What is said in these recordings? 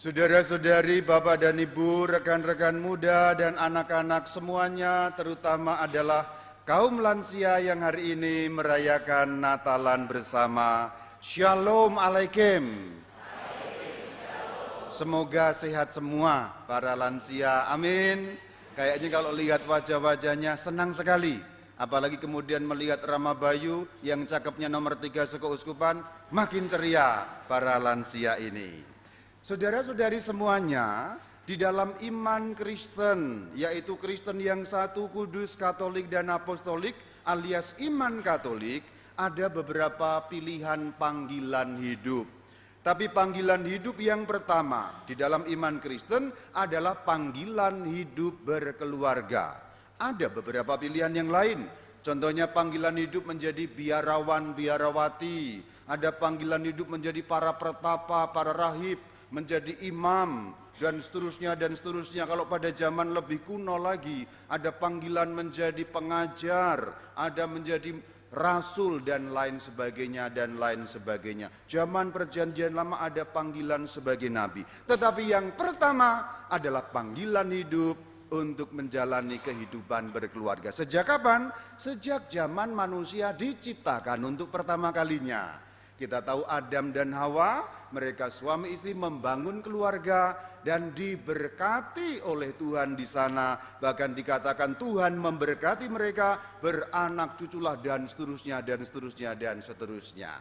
Saudara-saudari, Bapak dan Ibu, rekan-rekan muda dan anak-anak semuanya, terutama adalah kaum lansia yang hari ini merayakan Natalan bersama. Shalom Alaikum. Semoga sehat semua para lansia, amin. Kayaknya kalau lihat wajah-wajahnya senang sekali. Apalagi kemudian melihat Rama Bayu yang cakepnya nomor 3 sekeuskupan, makin ceria para lansia ini. Saudara-saudari semuanya, di dalam iman Kristen, yaitu Kristen yang satu, kudus, katolik, dan apostolik, alias iman Katolik, ada beberapa pilihan panggilan hidup. Tapi panggilan hidup yang pertama di dalam iman Kristen adalah panggilan hidup berkeluarga. Ada beberapa pilihan yang lain, contohnya panggilan hidup menjadi biarawan, biarawati, ada panggilan hidup menjadi para pertapa, para rahib, menjadi imam, dan seterusnya dan seterusnya. Kalau pada zaman lebih kuno lagi, ada panggilan menjadi pengajar, ada menjadi rasul, dan lain sebagainya, dan lain sebagainya. Zaman perjanjian lama ada panggilan sebagai nabi. Tetapi yang pertama adalah panggilan hidup untuk menjalani kehidupan berkeluarga. Sejak kapan? Sejak zaman manusia diciptakan untuk pertama kalinya. Kita tahu Adam dan Hawa, mereka suami istri membangun keluarga dan diberkati oleh Tuhan di sana. Bahkan dikatakan Tuhan memberkati mereka, beranak cuculah, dan seterusnya, dan seterusnya, dan seterusnya.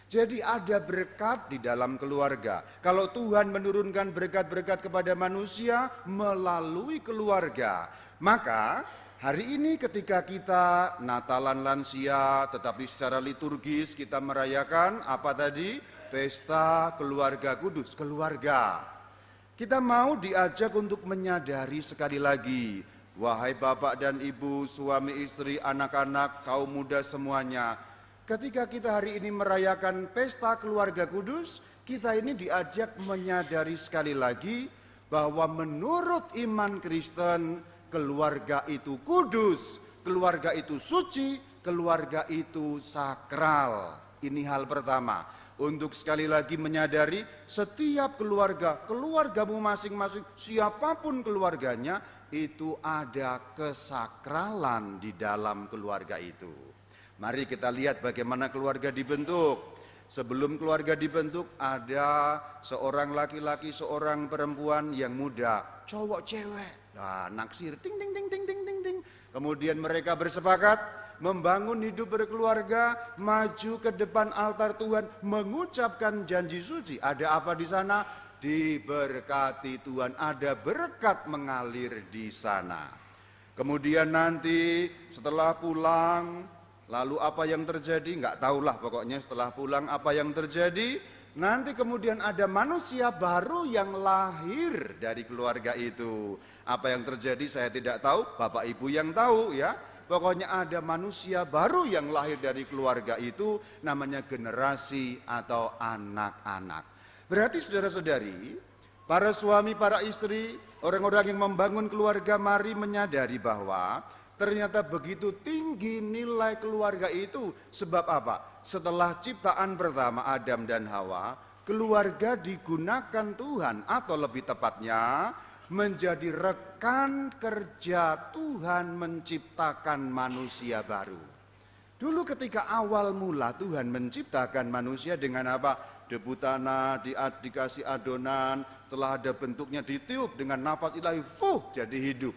Jadi ada berkat di dalam keluarga. Kalau Tuhan menurunkan berkat-berkat kepada manusia melalui keluarga, maka hari ini ketika kita Natalan lansia, tetapi secara liturgis kita merayakan apa tadi? Pesta keluarga kudus, keluarga. Kita mau diajak untuk menyadari sekali lagi, wahai bapak dan ibu, suami istri, anak-anak, kaum muda semuanya, ketika kita hari ini merayakan pesta keluarga kudus, kita ini diajak menyadari sekali lagi bahwa menurut iman Kristen, keluarga itu kudus, keluarga itu suci, keluarga itu sakral. Ini hal pertama. Untuk sekali lagi menyadari setiap keluarga, keluargamu masing-masing, siapapun keluarganya, itu ada kesakralan di dalam keluarga itu. Mari kita lihat bagaimana keluarga dibentuk. Sebelum keluarga dibentuk ada seorang laki-laki, seorang perempuan yang muda, cowok cewek. Nah, naksir, ting ting ting ting ting ting ting. Kemudian mereka bersepakat membangun hidup berkeluarga, maju ke depan altar Tuhan, mengucapkan janji suci. Ada apa di sana? Diberkati Tuhan, ada berkat mengalir di sana. Kemudian nanti setelah pulang, lalu apa yang terjadi? Enggak tahulah pokoknya setelah pulang apa yang terjadi. Nanti kemudian ada manusia baru yang lahir dari keluarga itu. Apa yang terjadi saya tidak tahu, Bapak Ibu yang tahu ya. Pokoknya ada manusia baru yang lahir dari keluarga itu, namanya generasi atau anak-anak. Berarti saudara-saudari, para suami, para istri, orang-orang yang membangun keluarga, mari menyadari bahwa ternyata begitu tinggi nilai keluarga itu. Sebab apa? Setelah ciptaan pertama Adam dan Hawa, keluarga digunakan Tuhan, atau lebih tepatnya menjadi rekan kerja Tuhan menciptakan manusia baru. Dulu ketika awal mula Tuhan menciptakan manusia dengan apa? Debu tanah, dikasih adonan, setelah ada bentuknya ditiup dengan nafas ilahi, jadi hidup.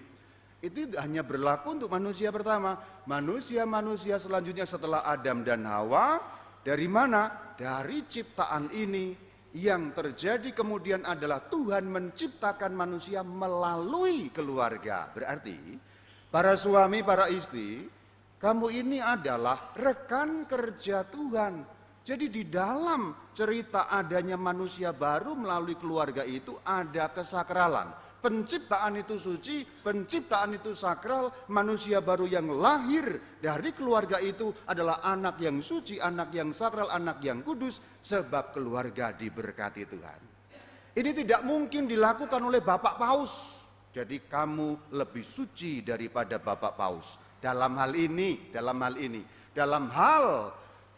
Itu hanya berlaku untuk manusia pertama. Manusia-manusia selanjutnya setelah Adam dan Hawa, dari mana? Dari ciptaan ini. Yang terjadi kemudian adalah Tuhan menciptakan manusia melalui keluarga. Berarti para suami, para istri, kamu ini adalah rekan kerja Tuhan. Jadi di dalam cerita adanya manusia baru melalui keluarga itu ada kesakralan. Penciptaan itu suci, penciptaan itu sakral, manusia baru yang lahir dari keluarga itu adalah anak yang suci, anak yang sakral, anak yang kudus, sebab keluarga diberkati Tuhan. Ini tidak mungkin dilakukan oleh Bapak Paus. Jadi kamu lebih suci daripada Bapak Paus. Dalam hal dalam hal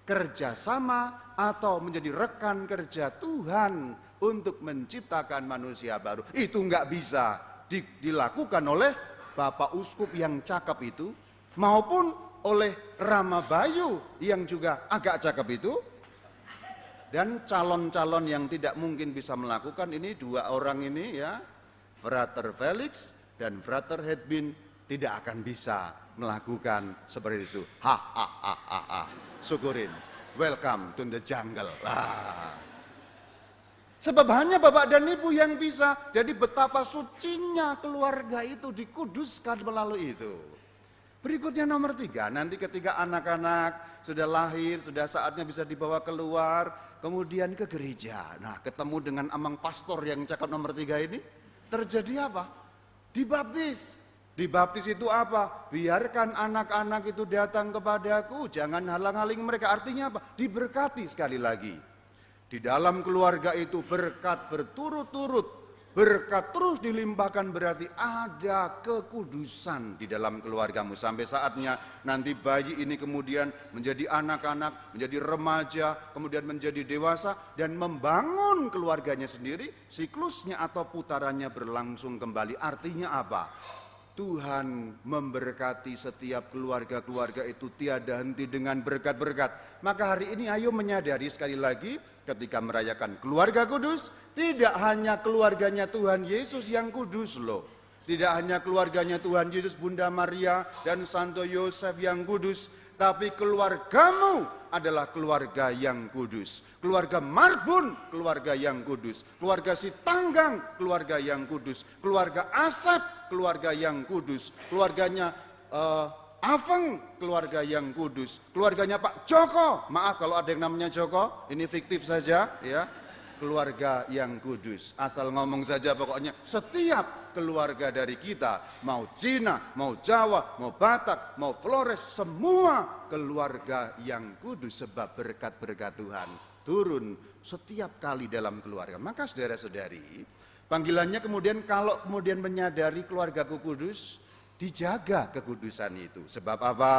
kerjasama atau menjadi rekan kerja Tuhan untuk menciptakan manusia baru. Itu nggak bisa dilakukan oleh Bapak Uskup yang cakep itu, maupun oleh Rama Bayu yang juga agak cakep itu. Dan calon-calon yang tidak mungkin bisa melakukan ini, dua orang ini ya, Frater Felix dan Frater Hedwin, tidak akan bisa melakukan seperti itu. Syukurin, welcome to the jungle. Sebab hanya Bapak dan Ibu yang bisa. Jadi betapa sucinya keluarga itu dikuduskan melalui itu. Berikutnya nomor 3, nanti ketika anak-anak sudah lahir, sudah saatnya bisa dibawa keluar, kemudian ke gereja. Nah, ketemu dengan amang pastor yang cakap nomor 3 ini, terjadi apa? Dibaptis. Dibaptis itu apa? Biarkan anak-anak itu datang kepadaku, jangan halang-halangi mereka. Artinya apa? Diberkati sekali lagi. Di dalam keluarga itu berkat berturut-turut. Berkat terus dilimpahkan, berarti ada kekudusan di dalam keluargamu. Sampai saatnya nanti bayi ini kemudian menjadi anak-anak, menjadi remaja, kemudian menjadi dewasa, dan membangun keluarganya sendiri. Siklusnya atau putarannya berlangsung kembali. Artinya apa? Tuhan memberkati setiap keluarga-keluarga itu tiada henti dengan berkat-berkat. Maka hari ini ayo menyadari sekali lagi, ketika merayakan keluarga kudus, tidak hanya keluarganya Tuhan Yesus yang kudus loh. Tidak hanya keluarganya Tuhan Yesus, Bunda Maria dan Santo Yosef yang kudus, tapi keluargamu adalah keluarga yang kudus. Keluarga Marbun, keluarga yang kudus. Keluarga Sitanggang, keluarga yang kudus. Keluarga Asep, keluarga yang kudus. Keluarganya Afeng, keluarga yang kudus. Keluarganya Pak Joko, maaf kalau ada yang namanya Joko, ini fiktif saja ya. Keluarga yang kudus. Asal ngomong saja pokoknya setiap keluarga dari kita, mau Cina, mau Jawa, mau Batak, mau Flores, semua keluarga yang kudus, sebab berkat-berkat Tuhan turun setiap kali dalam keluarga. Maka saudara-saudari, panggilannya kemudian kalau kemudian menyadari keluargaku kudus, dijaga kekudusan itu. Sebab apa?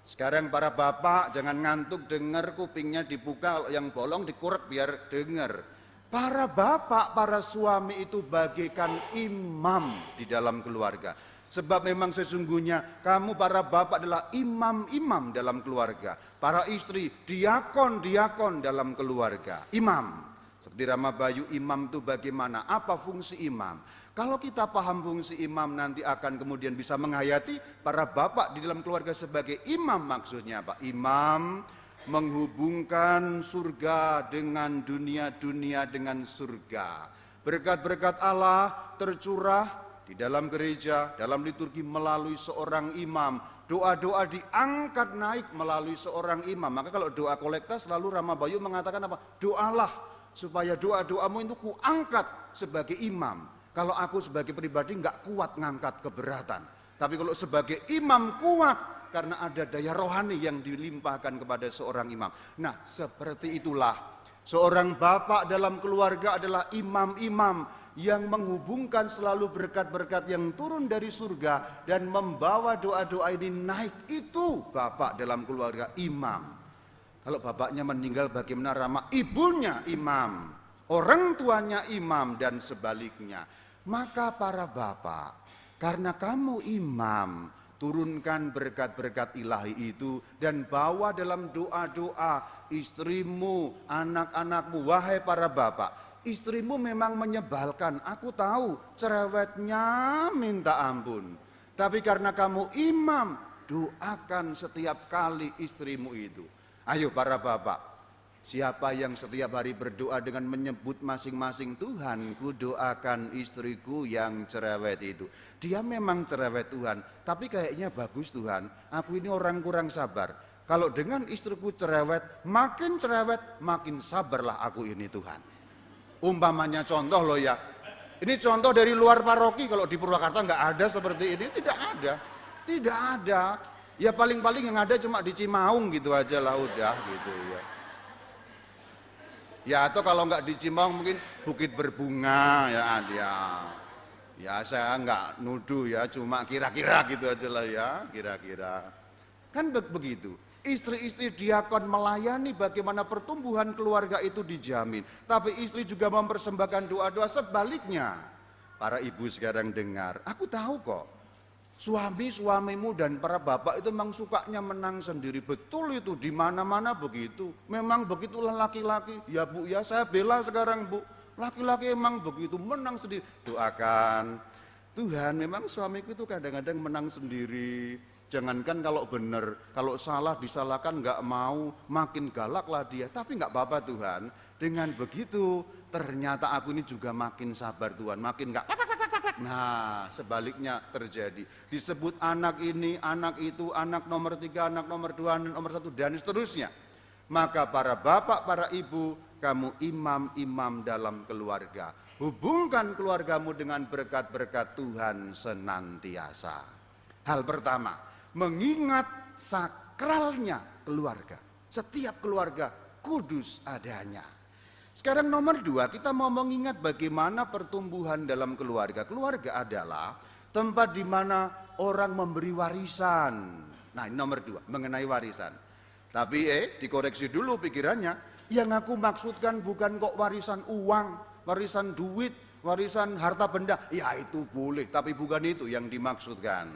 Sekarang para bapak jangan ngantuk dengar, kupingnya dibuka, yang bolong dikurek biar dengar. Para bapak, para suami itu bagaikan imam di dalam keluarga. Sebab memang sesungguhnya kamu para bapak adalah imam-imam dalam keluarga. Para istri diakon-diakon dalam keluarga. Imam. Seperti Rama Bayu, imam itu bagaimana? Apa fungsi imam? Kalau kita paham fungsi imam, nanti akan kemudian bisa menghayati para bapak di dalam keluarga sebagai imam. Maksudnya apa? Imam menghubungkan surga dengan dunia, dunia dengan surga. Berkat-berkat Allah tercurah di dalam gereja, dalam liturgi melalui seorang imam. Doa-doa diangkat naik melalui seorang imam. Maka kalau doa kolekta selalu Rama Bayu mengatakan apa? Doalah supaya doa-doamu itu kuangkat sebagai imam. Kalau aku sebagai pribadi nggak kuat ngangkat keberatan. Tapi kalau sebagai imam kuat, karena ada daya rohani yang dilimpahkan kepada seorang imam. Nah, seperti itulah seorang bapak dalam keluarga adalah imam-imam yang menghubungkan selalu berkat-berkat yang turun dari surga dan membawa doa-doa ini naik. Itu bapak dalam keluarga, imam. Kalau bapaknya meninggal bagaimana Rama? Ibunya imam, orang tuanya imam, dan sebaliknya. Maka para bapak, karena kamu imam, turunkan berkat-berkat ilahi itu dan bawa dalam doa-doa istrimu, anak-anakmu. Wahai para bapak, istrimu memang menyebalkan, aku tahu, cerewetnya minta ampun. Tapi karena kamu imam, doakan setiap kali istrimu itu. Ayo para bapak, siapa yang setiap hari berdoa dengan menyebut masing-masing, Tuhan, ku doakan istriku yang cerewet itu. Dia memang cerewet Tuhan, tapi kayaknya bagus Tuhan, aku ini orang kurang sabar. Kalau dengan istriku cerewet, makin sabarlah aku ini Tuhan. Umpamanya contoh loh ya, ini contoh dari luar paroki, kalau di Purwakarta nggak ada seperti ini, tidak ada. Ya paling-paling yang ada cuma di Cimaung gitu aja lah udah gitu ya. Ya atau kalau nggak di Cimaung mungkin Bukit Berbunga ya dia. Ya saya nggak nuduh ya, cuma kira-kira gitu aja lah ya, kira-kira. Kan begitu. Istri-istri diakon melayani bagaimana pertumbuhan keluarga itu dijamin. Tapi istri juga mempersembahkan doa-doa sebaliknya. Para ibu sekarang dengar, aku tahu kok. Suamimu dan para bapak itu memang sukanya menang sendiri. Betul itu, di mana-mana begitu. Memang begitulah laki-laki. Ya Bu ya, saya bela sekarang Bu. Laki-laki emang begitu, menang sendiri. Doakan, Tuhan memang suamiku itu kadang-kadang menang sendiri. Jangankan kalau benar, kalau salah disalahkan nggak mau, makin galaklah dia. Tapi nggak apa-apa Tuhan, dengan begitu ternyata aku ini juga makin sabar Tuhan, makin nggak. Nah sebaliknya terjadi. Disebut anak ini, anak itu, anak nomor 3, anak nomor 2, anak nomor 1 dan seterusnya. Maka para bapak, para ibu, kamu imam-imam dalam keluarga. Hubungkan keluargamu dengan berkat-berkat Tuhan senantiasa. Hal pertama, mengingat sakralnya keluarga. Setiap keluarga kudus adanya. Sekarang nomor 2, kita mau mengingat bagaimana pertumbuhan dalam keluarga. Keluarga adalah tempat di mana orang memberi warisan. Nah ini nomor 2, mengenai warisan. Tapi dikoreksi dulu pikirannya. Yang aku maksudkan bukan kok warisan uang, warisan duit, warisan harta benda. Ya itu boleh, tapi bukan itu yang dimaksudkan.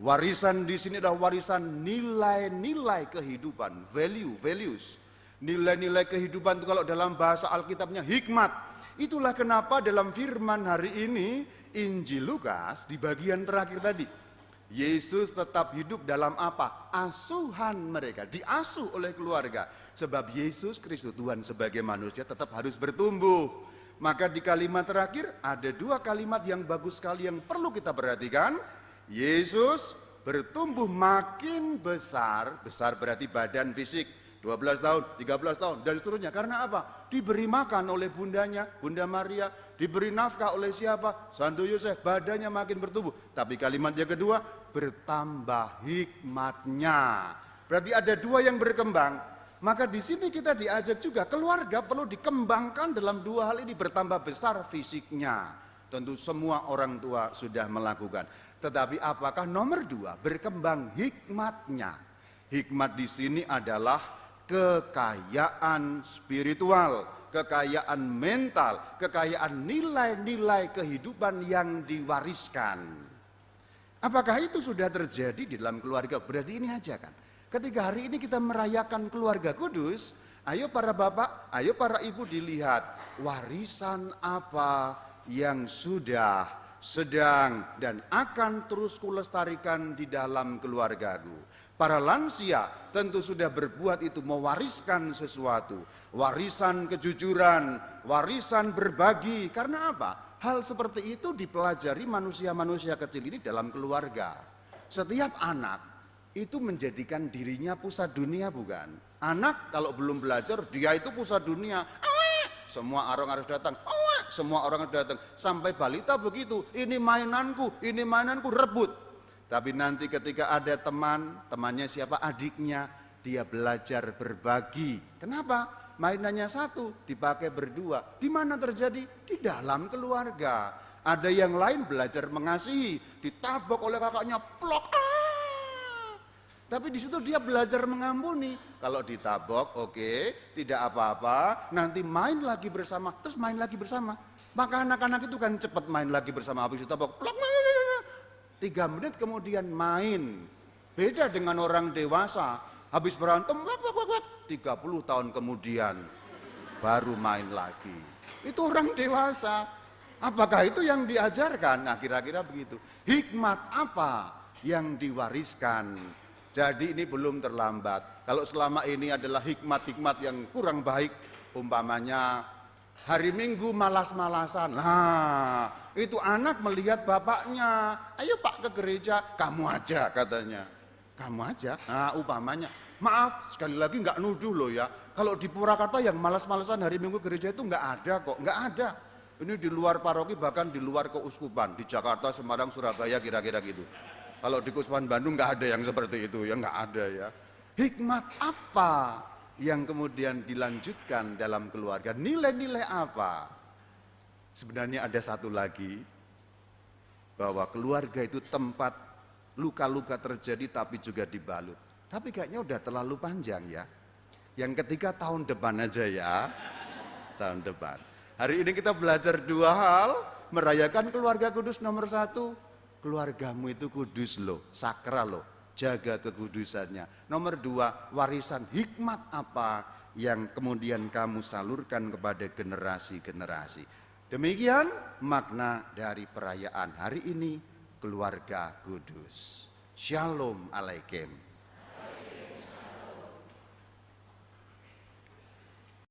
Warisan di sini adalah warisan nilai-nilai kehidupan, values. Nilai-nilai kehidupan itu kalau dalam bahasa Alkitabnya hikmat. Itulah kenapa dalam firman hari ini Injil Lukas di bagian terakhir tadi, Yesus tetap hidup dalam apa? Asuhan mereka, diasuh oleh keluarga. Sebab Yesus Kristus Tuhan sebagai manusia tetap harus bertumbuh. Maka di kalimat terakhir ada 2 kalimat yang bagus sekali yang perlu kita perhatikan. Yesus bertumbuh makin besar, besar berarti badan fisik, 12 tahun, 13 tahun, dan seterusnya. Karena apa? Diberi makan oleh bundanya, Bunda Maria, diberi nafkah oleh siapa? Santo Yosef, badannya makin bertumbuh. Tapi kalimat yang kedua, bertambah hikmatnya. Berarti ada 2 yang berkembang. Maka di sini kita diajak juga, keluarga perlu dikembangkan dalam 2 hal ini, bertambah besar fisiknya. Tentu semua orang tua sudah melakukan. Tetapi apakah nomor 2, berkembang hikmatnya? Hikmat di sini adalah kekayaan spiritual, kekayaan mental, kekayaan nilai-nilai kehidupan yang diwariskan. Apakah itu sudah terjadi di dalam keluarga? Berarti ini aja kan. Ketika hari ini kita merayakan keluarga kudus, ayo para bapak, ayo para ibu dilihat warisan apa yang sudah, sedang, dan akan terus kulestarikan di dalam keluargaku. Para lansia tentu sudah berbuat itu, mewariskan sesuatu. Warisan kejujuran, warisan berbagi. Karena apa? Hal seperti itu dipelajari manusia-manusia kecil ini dalam keluarga. Setiap anak itu menjadikan dirinya pusat dunia bukan? Anak kalau belum belajar, dia itu pusat dunia. Semua orang harus datang. Semua orang harus datang. Sampai balita begitu, ini mainanku, rebut. Tapi nanti ketika ada temannya siapa? Adiknya, dia belajar berbagi. Kenapa? Mainannya 1, dipakai berdua. Di mana terjadi? Di dalam keluarga. Ada yang lain belajar mengasihi, ditabok oleh kakaknya, plok. Tapi di situ dia belajar mengampuni. Kalau ditabok, oke, tidak apa-apa. Nanti main lagi bersama, terus main lagi bersama. Maka anak-anak itu kan cepat main lagi bersama. Habis ditabok, plok. 3 menit kemudian main. Beda dengan orang dewasa. Habis berantem, 30 tahun kemudian baru main lagi. Itu orang dewasa. Apakah itu yang diajarkan? Nah kira-kira begitu. Hikmat apa yang diwariskan? Jadi ini belum terlambat. Kalau selama ini adalah hikmat-hikmat yang kurang baik, umpamanya hari Minggu malas-malasan. Nah, itu anak melihat bapaknya, ayo Pak ke gereja, kamu aja katanya. Kamu aja, nah umpamanya. Maaf, sekali lagi nggak nuduh loh ya. Kalau di Purwakarta yang malas-malasan hari Minggu gereja itu nggak ada kok, nggak ada. Ini di luar paroki, bahkan di luar keuskupan, di Jakarta, Semarang, Surabaya, kira-kira gitu. Kalau di Keuskupan Bandung nggak ada yang seperti itu, ya nggak ada ya. Hikmat apa yang kemudian dilanjutkan dalam keluarga? Nilai-nilai apa? Sebenarnya ada satu lagi, bahwa keluarga itu tempat luka-luka terjadi tapi juga dibalut. Tapi kayaknya udah terlalu panjang ya. Yang ketiga tahun depan aja ya. Tahun depan. Hari ini kita belajar dua hal. Merayakan keluarga kudus nomor satu. Keluargamu itu kudus loh, sakral loh. Jaga kekudusannya. Nomor dua, warisan hikmat apa yang kemudian kamu salurkan kepada generasi-generasi. Demikian makna dari perayaan hari ini, keluarga kudus. Shalom Alaikum.